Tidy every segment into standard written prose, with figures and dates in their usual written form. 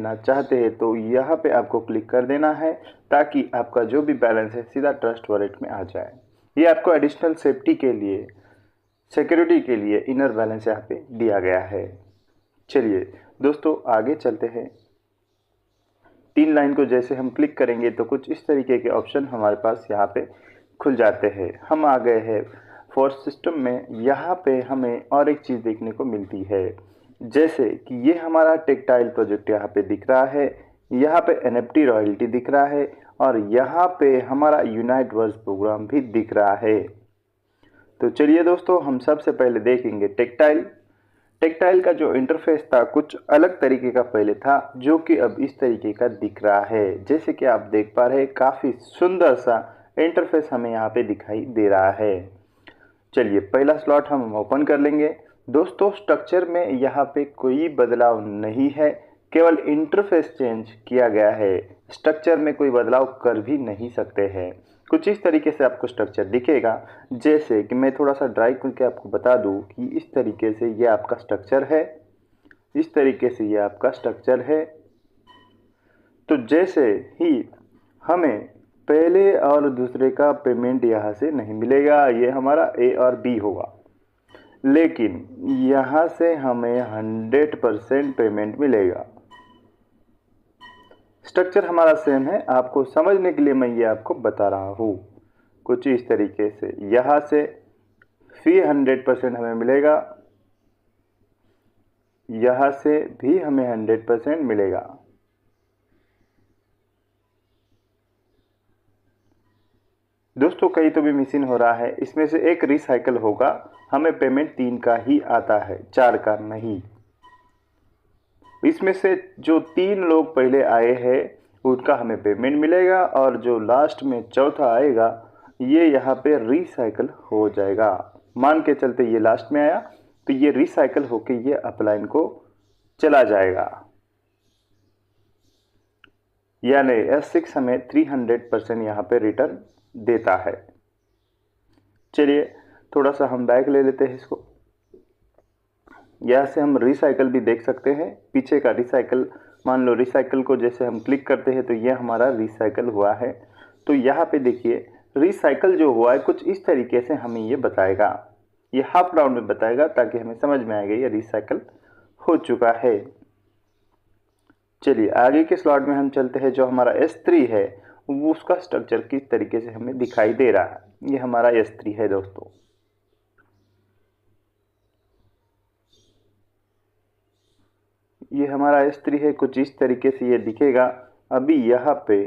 लेना चाहते हैं तो यहाँ पे आपको क्लिक कर देना है, ताकि आपका जो भी बैलेंस है सीधा ट्रस्ट वॉलेट में आ जाए। ये आपको एडिशनल सेफ्टी के लिए, सिक्योरिटी के लिए इनर बैलेंस यहाँ पे दिया गया है। चलिए दोस्तों आगे चलते हैं। 3 लाइन को जैसे हम क्लिक करेंगे तो कुछ इस तरीके के ऑप्शन हमारे पास यहाँ पे खुल जाते हैं। हम आ गए हैं फोर्स सिस्टम में। यहाँ पे हमें और एक चीज़ देखने को मिलती है, जैसे कि ये हमारा टेक्टाइल प्रोजेक्ट यहाँ पे दिख रहा है, यहाँ पे NFT रॉयल्टी दिख रहा है, और यहाँ पे हमारा यूनाइट वर्स प्रोग्राम भी दिख रहा है। तो चलिए दोस्तों, हम सबसे पहले देखेंगे टेक्टाइल। टेक्टाइल का जो इंटरफेस था कुछ अलग तरीके का पहले था, जो कि अब इस तरीके का दिख रहा है। जैसे कि आप देख पा रहे हैं, काफ़ी सुंदर सा इंटरफेस हमें यहाँ पे दिखाई दे रहा है। चलिए पहला स्लॉट हम ओपन कर लेंगे। दोस्तों स्ट्रक्चर में यहाँ पे कोई बदलाव नहीं है, केवल इंटरफेस चेंज किया गया है। स्ट्रक्चर में कोई बदलाव कर भी नहीं सकते हैं। कुछ इस तरीके से आपको स्ट्रक्चर दिखेगा। जैसे कि मैं थोड़ा सा ड्राई करके आपको बता दूं कि इस तरीके से ये आपका स्ट्रक्चर है, इस तरीके से ये आपका स्ट्रक्चर है। तो जैसे ही हमें पहले और दूसरे का पेमेंट यहाँ से नहीं मिलेगा, ये हमारा ए और बी होगा, लेकिन यहाँ से हमें 100% पेमेंट मिलेगा। स्ट्रक्चर हमारा सेम है, आपको समझने के लिए मैं ये आपको बता रहा हूँ। कुछ इस तरीके से यहाँ से फी 100% हमें मिलेगा, यहाँ से भी हमें 100% मिलेगा। दोस्तों कहीं तो भी मिसिंग हो रहा है, इसमें से एक रिसाइकल होगा, हमें पेमेंट 3 का ही आता है, 4 का नहीं। इसमें से जो 3 लोग पहले आए हैं उनका हमें पेमेंट मिलेगा, और जो लास्ट में चौथा आएगा ये यहाँ पे रिसाइकल हो जाएगा। मान के चलते ये लास्ट में आया तो ये रिसाइकल होके ये अपलाइन को चला जाएगा, यानी S6 हमें 300% यहाँ पे रिटर्न देता है। चलिए थोड़ा सा हम बैक ले लेते हैं इसको। यहाँ से हम रिसाइकल भी देख सकते हैं, पीछे का रिसाइकल। मान लो रिसाइकल को जैसे हम क्लिक करते हैं तो ये हमारा रिसाइकल हुआ है। तो यहाँ पे देखिए रिसाइकल जो हुआ है कुछ इस तरीके से हमें ये बताएगा, ये हाफ राउंड में बताएगा, ताकि हमें समझ में आएगा ये रिसाइकल हो चुका है। चलिए आगे के स्लॉट में हम चलते हैं। जो हमारा S3 है वो उसका स्ट्रक्चर किस तरीके से हमें दिखाई दे रहा है। ये हमारा S3 है दोस्तों। ये हमारा S3 है, कुछ इस तरीके से ये दिखेगा। अभी यहाँ पे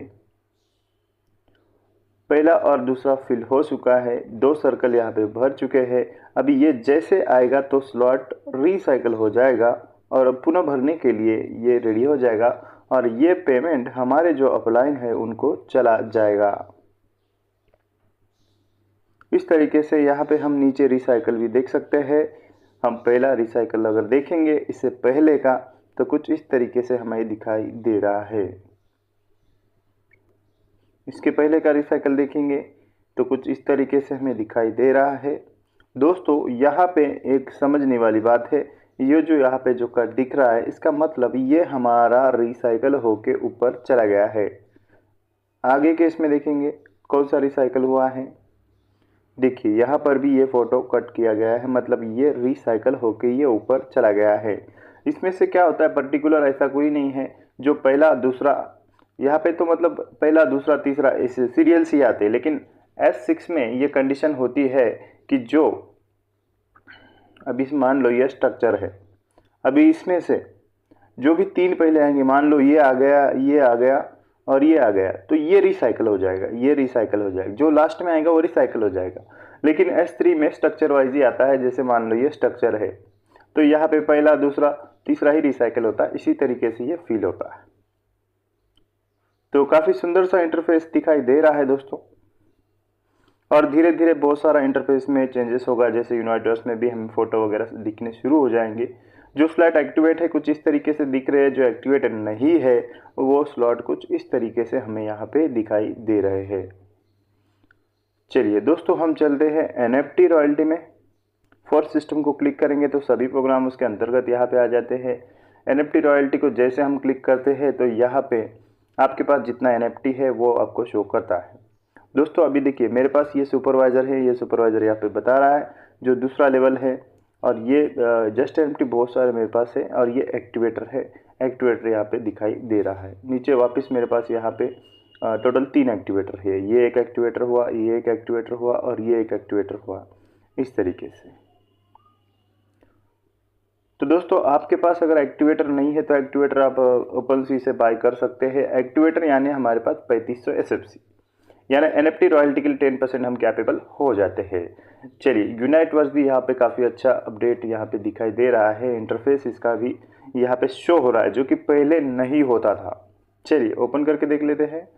पहला और दूसरा फिल हो चुका है, 2 सर्कल यहाँ पे भर चुके हैं। अभी ये जैसे आएगा तो स्लॉट रिसाइकल हो जाएगा और पुनः भरने के लिए ये रेडी हो जाएगा, और ये पेमेंट हमारे जो अपलाइन है उनको चला जाएगा। इस तरीके से यहाँ पे हम नीचे रिसाइकल भी देख सकते हैं। हम पहला रिसाइकल अगर देखेंगे इससे पहले का, तो कुछ इस तरीके से हमें दिखाई दे रहा है। इसके पहले का रिसाइकल देखेंगे तो कुछ इस तरीके से हमें दिखाई दे रहा है। दोस्तों यहाँ पे एक समझने वाली बात है, ये जो यहाँ पे जो कट दिख रहा है इसका मतलब ये हमारा रिसाइकल होके ऊपर चला गया है। आगे के इसमें देखेंगे कौन सा रिसाइकल हुआ है। देखिए यहाँ पर भी ये फोटो कट किया गया है, मतलब ये रिसाइकल होके ये ऊपर चला गया है। इसमें से क्या होता है, पर्टिकुलर ऐसा कोई नहीं है जो पहला दूसरा, यहाँ पे तो मतलब पहला दूसरा तीसरा ऐसे सीरियल से आते हैं, लेकिन S6 में ये कंडीशन होती है कि जो अभी मान लो ये स्ट्रक्चर है, अभी इसमें से जो भी 3 पहले आएंगे, मान लो ये आ गया, ये आ गया और ये आ गया, तो ये रिसाइकल हो जाएगा, ये रिसाइकल हो जाएगा। जो लास्ट में आएगा वो रिसाइकल हो जाएगा। लेकिन S3 में स्ट्रक्चर वाइज ही आता है। जैसे मान लो ये स्ट्रक्चर है तो यहाँ पे पहला दूसरा तीसरा ही रिसाइकल होता है, इसी तरीके से ये फील होता है। तो काफ़ी सुंदर सा इंटरफेस दिखाई दे रहा है दोस्तों, और धीरे धीरे बहुत सारा इंटरफेस में चेंजेस होगा। जैसे यूनाइटर्स में भी हमें फ़ोटो वगैरह दिखने शुरू हो जाएंगे। जो स्लॉट एक्टिवेट है कुछ इस तरीके से दिख रहे हैं, जो एक्टिवेट नहीं है वो स्लॉट कुछ इस तरीके से हमें यहाँ पे दिखाई दे रहे हैं। चलिए दोस्तों हम चलते हैं NFT रॉयल्टी में। फोर्स सिस्टम को क्लिक करेंगे तो सभी प्रोग्राम उसके अंतर्गत यहाँ पे आ जाते हैं। NFT रॉयल्टी को जैसे हम क्लिक करते हैं तो यहाँ पे आपके पास जितना NFT है वो आपको शो करता है। दोस्तों अभी देखिए मेरे पास ये सुपरवाइज़र है, ये सुपरवाइज़र यहाँ पे बता रहा है जो दूसरा लेवल है, और ये जस्ट NFT बहुत सारे मेरे पास है, और ये एक्टिवेटर है, एक्टिवेटर यहाँ पे दिखाई दे रहा है। नीचे वापस मेरे पास यहाँ पे टोटल 3 एक्टिवेटर है, ये एक एक्टिवेटर हुआ, ये एक एक्टिवेटर हुआ, और ये एक एक्टिवेटर हुआ, इस तरीके से। तो दोस्तों आपके पास अगर एक्टिवेटर नहीं है तो एक्टिवेटर आप ओपनसी से बाय कर सकते हैं। एक्टिवेटर यानी हमारे पास 3500 SFC, यानी NFT रॉयल्टी के लिए 10% हम कैपेबल हो जाते हैं। चलिए यूनाइटवर्स भी यहाँ पे काफ़ी अच्छा अपडेट यहाँ पे दिखाई दे रहा है, इंटरफेस इसका भी यहाँ पे शो हो रहा है जो कि पहले नहीं होता था। चलिए ओपन करके देख लेते हैं।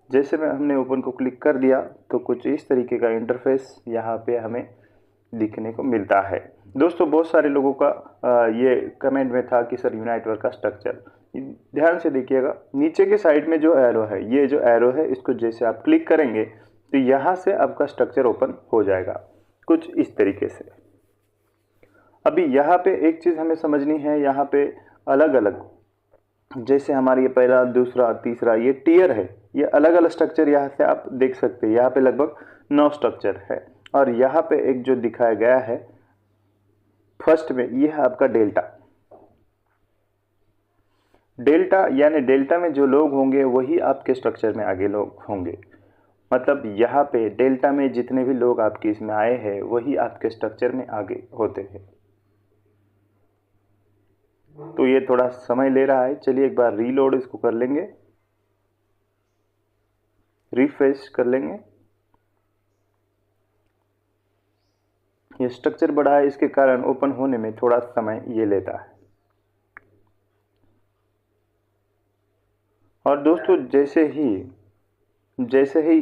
जैसे में हमने ओपन को क्लिक कर दिया तो कुछ इस तरीके का इंटरफेस यहाँ पे हमें दिखने को मिलता है। दोस्तों बहुत सारे लोगों का ये कमेंट में था कि सर यूनाइटवर्क का स्ट्रक्चर, ध्यान से देखिएगा नीचे के साइड में जो एरो है, ये जो एरो है इसको जैसे आप क्लिक करेंगे तो यहाँ से आपका स्ट्रक्चर ओपन हो जाएगा कुछ इस तरीके से। अभी यहाँ पे एक चीज़ हमें समझनी है, यहाँ पे अलग अलग जैसे हमारा ये पहला, दूसरा, तीसरा, ये टियर है, ये अलग अलग स्ट्रक्चर यहाँ से आप देख सकते हैं। यहाँ पे लगभग 9 स्ट्रक्चर है, और यहाँ पे एक जो दिखाया गया है फर्स्ट में, ये है आपका डेल्टा। डेल्टा यानी डेल्टा में जो लोग होंगे वही आपके स्ट्रक्चर में आगे लोग होंगे, मतलब यहाँ पे डेल्टा में जितने भी लोग आपके इसमें आए हैं वही आपके स्ट्रक्चर में आगे होते हैं। तो ये थोड़ा समय ले रहा है, चलिए एक बार रीलोड इसको कर लेंगे, रिफ्रेश कर लेंगे। ये स्ट्रक्चर बड़ा है, इसके कारण ओपन होने में थोड़ा समय ये लेता है। और दोस्तों जैसे ही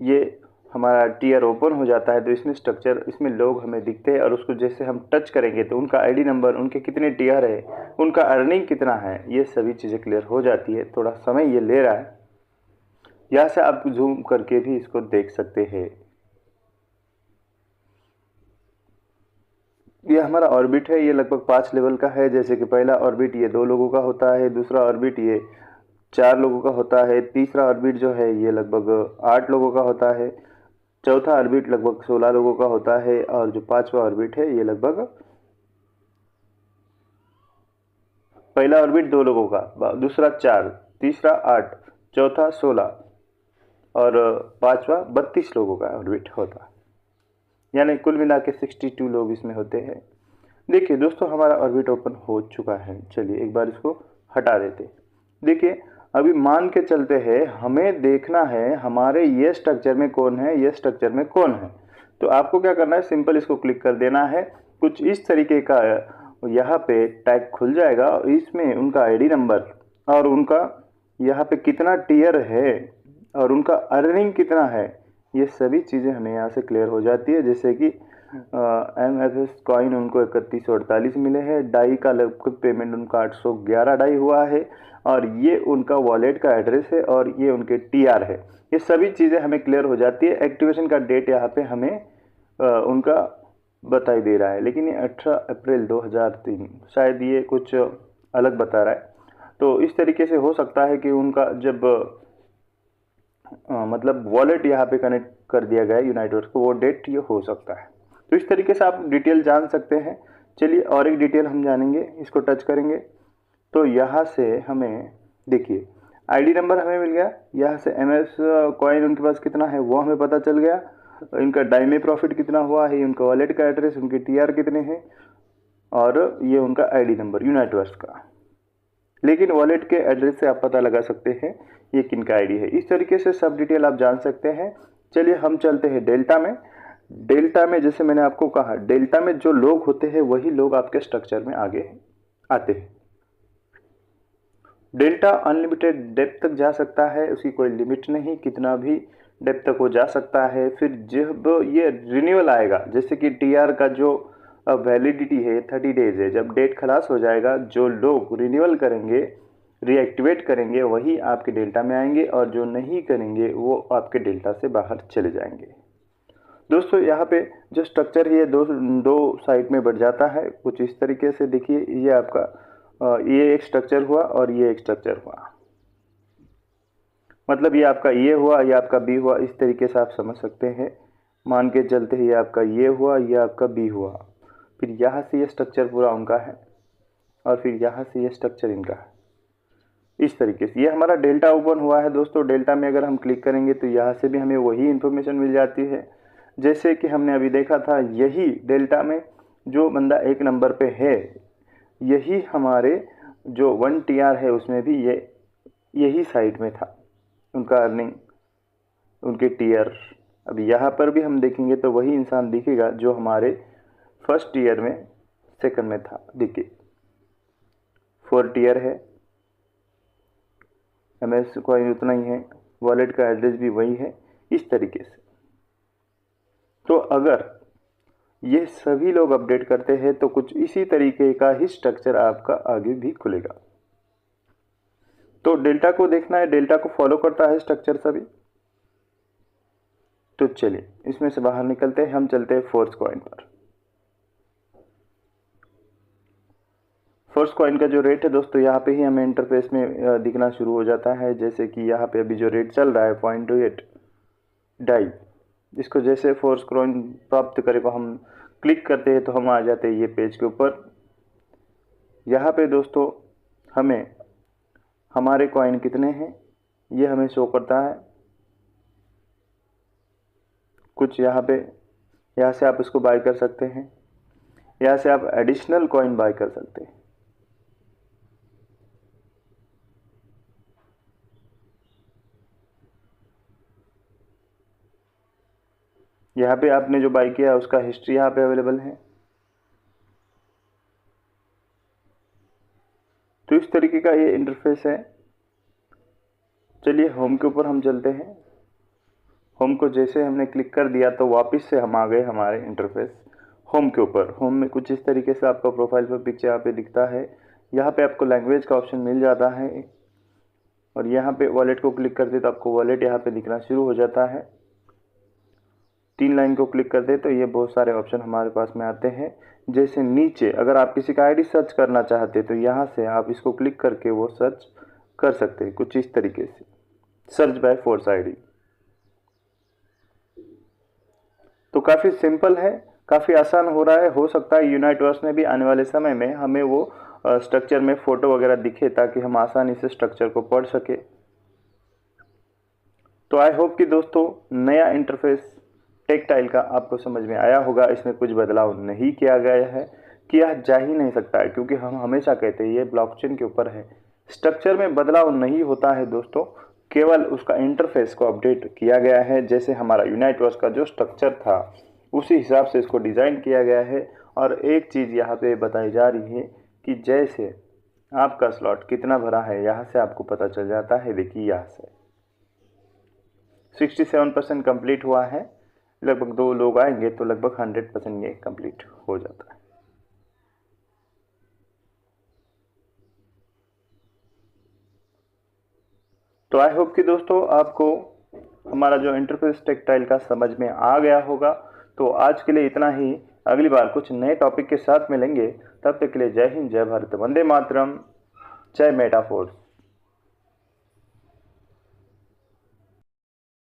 ये हमारा टियर ओपन हो जाता है तो इसमें स्ट्रक्चर, इसमें लोग हमें दिखते हैं, और उसको जैसे हम टच करेंगे तो उनका आईडी नंबर, उनके कितने टियर है, उनका अर्निंग कितना है, ये सभी चीज़ें क्लियर हो जाती है। थोड़ा समय ये ले रहा है, यहाँ से आप जूम करके भी इसको देख सकते हैं। ये हमारा ऑर्बिट है, ये लगभग 5 लेवल का है। जैसे कि पहला ऑर्बिट ये 2 लोगों का होता है, दूसरा ऑर्बिट ये 4 लोगों का होता है, तीसरा ऑर्बिट जो है ये लगभग 8 लोगों का होता है, चौथा ऑर्बिट लगभग 16 लोगों का होता है, और जो 5वां ऑर्बिट है ये लगभग, पहला ऑर्बिट 2 लोगों का, दूसरा 4, तीसरा 8, चौथा 16, और 5वां 32 लोगों का ऑर्बिट होता है, यानी कुल मिला के 62 लोग इसमें होते हैं। देखिए दोस्तों हमारा ऑर्बिट ओपन हो चुका है, चलिए एक बार इसको हटा देते। देखिए अभी मान के चलते हैं, हमें देखना है हमारे ये स्ट्रक्चर में कौन है, ये स्ट्रक्चर में कौन है। तो आपको क्या करना है, सिंपल इसको क्लिक कर देना है, कुछ इस तरीके का यहाँ पे टैग खुल जाएगा, इसमें उनका आईडी नंबर और उनका यहाँ पे कितना टियर है और उनका अर्निंग कितना है, ये सभी चीज़ें हमें यहाँ से क्लियर हो जाती है। जैसे कि MFS कॉइन उनको 3148 मिले हैं, डाई का लगभग पेमेंट उनका 811 डाई हुआ है, और ये उनका वॉलेट का एड्रेस है, और ये उनके TR है। ये सभी चीज़ें हमें क्लियर हो जाती है। एक्टिवेशन का डेट यहाँ पे हमें उनका बताई दे रहा है, लेकिन ये 18 अप्रैल 2003, शायद ये कुछ अलग बता रहा है। तो इस तरीके से हो सकता है कि उनका जब मतलब वॉलेट यहाँ पे कनेक्ट कर दिया गया है यूनाइटवर्स को, वो डेट ये हो सकता है। तो इस तरीके से आप डिटेल जान सकते हैं। चलिए और एक डिटेल हम जानेंगे, इसको टच करेंगे तो यहाँ से हमें देखिए आईडी नंबर हमें मिल गया, यहाँ से MS कॉइन उनके पास कितना है वो हमें पता चल गया, इनका डाई में प्रॉफिट कितना हुआ है, उनका वॉलेट का एड्रेस, उनके TR कितने हैं, और ये उनका आईडी नंबर यूनाइटवर्स का। लेकिन वॉलेट के एड्रेस से आप पता लगा सकते हैं ये किन का आईडी है। इस तरीके से सब डिटेल आप जान सकते हैं। चलिए हम चलते हैं डेल्टा में। डेल्टा में जैसे मैंने आपको कहा, डेल्टा में जो लोग होते हैं वही लोग आपके स्ट्रक्चर में आगे आते हैं। डेल्टा अनलिमिटेड डेप्थ तक जा सकता है, उसकी कोई लिमिट नहीं, कितना भी डेप्थ तक वो जा सकता है। फिर जब ये रिन्यूअल आएगा, जैसे कि TR का जो वैलिडिटी है 30 डेज है, जब डेट खलास हो जाएगा, जो लोग रिन्यूअल करेंगे, रीएक्टिवेट करेंगे, वही आपके डेल्टा में आएंगे, और जो नहीं करेंगे वो आपके डेल्टा से बाहर चले जाएंगे। दोस्तों यहाँ पे जो स्ट्रक्चर है ये दो साइड में बढ़ जाता है कुछ इस तरीके से। देखिए ये आपका ये एक स्ट्रक्चर हुआ और ये एक स्ट्रक्चर हुआ, मतलब ये आपका ये हुआ, ये आपका बी हुआ, इस तरीके से आप समझ सकते हैं। मान के चलते ही ये आपका ये हुआ, ये आपका बी हुआ, फिर यहाँ से ये स्ट्रक्चर पूरा उनका है और फिर यहाँ से ये स्ट्रक्चर इनका है। इस तरीके से ये हमारा डेल्टा ओपन हुआ है दोस्तों। डेल्टा में अगर हम क्लिक करेंगे तो यहाँ से भी हमें वही इन्फॉर्मेशन मिल जाती है जैसे कि हमने अभी देखा था। यही डेल्टा में जो बंदा 1 नंबर पे है, यही हमारे जो 1 TR है उसमें भी यही साइड में था उनका अर्निंग, उनके टीयर। अब यहाँ पर भी हम देखेंगे तो वही इंसान दिखेगा जो हमारे फर्स्ट टीयर में सेकंड में था। देखिए 4 टीयर है, MS कॉइन उतना ही है, वॉलेट का एड्रेस भी वही है, इस तरीके से। तो अगर ये सभी लोग अपडेट करते हैं तो कुछ इसी तरीके का ही स्ट्रक्चर आपका आगे भी खुलेगा। तो डेल्टा को देखना है, डेल्टा को फॉलो करता है स्ट्रक्चर सभी। तो चलिए इसमें से बाहर निकलते हैं, हम चलते हैं फोर्स कॉइन पर। फोर्स कॉइन का जो रेट है दोस्तों, यहाँ पे ही हमें इंटरफेस में दिखना शुरू हो जाता है। जैसे कि यहाँ पे अभी जो रेट चल रहा है 0.28 डाई, इसको जैसे फोर्स कॉइन प्राप्त करेगा हम क्लिक करते हैं तो हम आ जाते हैं ये पेज के ऊपर। यहाँ पे दोस्तों हमें हमारे कॉइन कितने हैं ये हमें शो करता है। कुछ यहाँ पे, यहाँ से आप इसको बाय कर सकते हैं, यहाँ से आप एडिशनल कॉइन बाय कर सकते हैं। यहाँ पे आपने जो बाय किया है उसका हिस्ट्री यहाँ पे अवेलेबल है। तो इस तरीके का ये इंटरफेस है। चलिए होम के ऊपर हम चलते हैं। होम को जैसे हमने क्लिक कर दिया तो वापस से हम आ गए हमारे इंटरफेस होम के ऊपर। होम में कुछ इस तरीके से आपका प्रोफाइल पर पिक्चर यहाँ पे दिखता है। यहाँ पे आपको लैंग्वेज का ऑप्शन मिल जाता है और यहाँ पे वॉलेट को क्लिक करते तो आपको वॉलेट यहाँ पे दिखना शुरू हो जाता है। 3 लाइन को क्लिक करते तो ये बहुत सारे ऑप्शन हमारे पास में आते हैं। जैसे नीचे अगर आप किसी का आईडी सर्च करना चाहते तो यहाँ से आप इसको क्लिक करके वो सर्च कर सकते हैं कुछ इस तरीके से, सर्च बाय फोर्स आईडी। तो काफ़ी सिंपल है, काफ़ी आसान हो रहा है। हो सकता है यूनाइटवर्स में भी आने वाले समय में हमें वो स्ट्रक्चर में फ़ोटो वगैरह दिखे ताकि हम आसानी से स्ट्रक्चर को पढ़ सके। तो आई होप कि दोस्तों नया इंटरफेस टेक्टाइल का आपको समझ में आया होगा। इसमें कुछ बदलाव नहीं किया गया है, किया जा ही नहीं सकता है क्योंकि हम हमेशा कहते हैं ये ब्लॉकचेन के ऊपर है। स्ट्रक्चर में बदलाव नहीं होता है दोस्तों, केवल उसका इंटरफेस को अपडेट किया गया है। जैसे हमारा यूनाइटवर्स का जो स्ट्रक्चर था उसी हिसाब से इसको डिज़ाइन किया गया है। और एक चीज़ यहाँ पे बताई जा रही है कि जैसे आपका स्लॉट कितना भरा है यहाँ से आपको पता चल जाता है। देखिए यहाँ से 67% कंप्लीट हुआ है, लगभग 2 लोग आएंगे तो लगभग 100% ये कंप्लीट हो जाता है। तो आई होप कि दोस्तों आपको हमारा जो इंटरफेस टेक्टाइल का समझ में आ गया होगा। तो आज के लिए इतना ही, अगली बार कुछ नए टॉपिक के साथ मिलेंगे। तब तक के लिए जय हिंद, जय भारत, वंदे मातरम, जय मेटाफोर्स।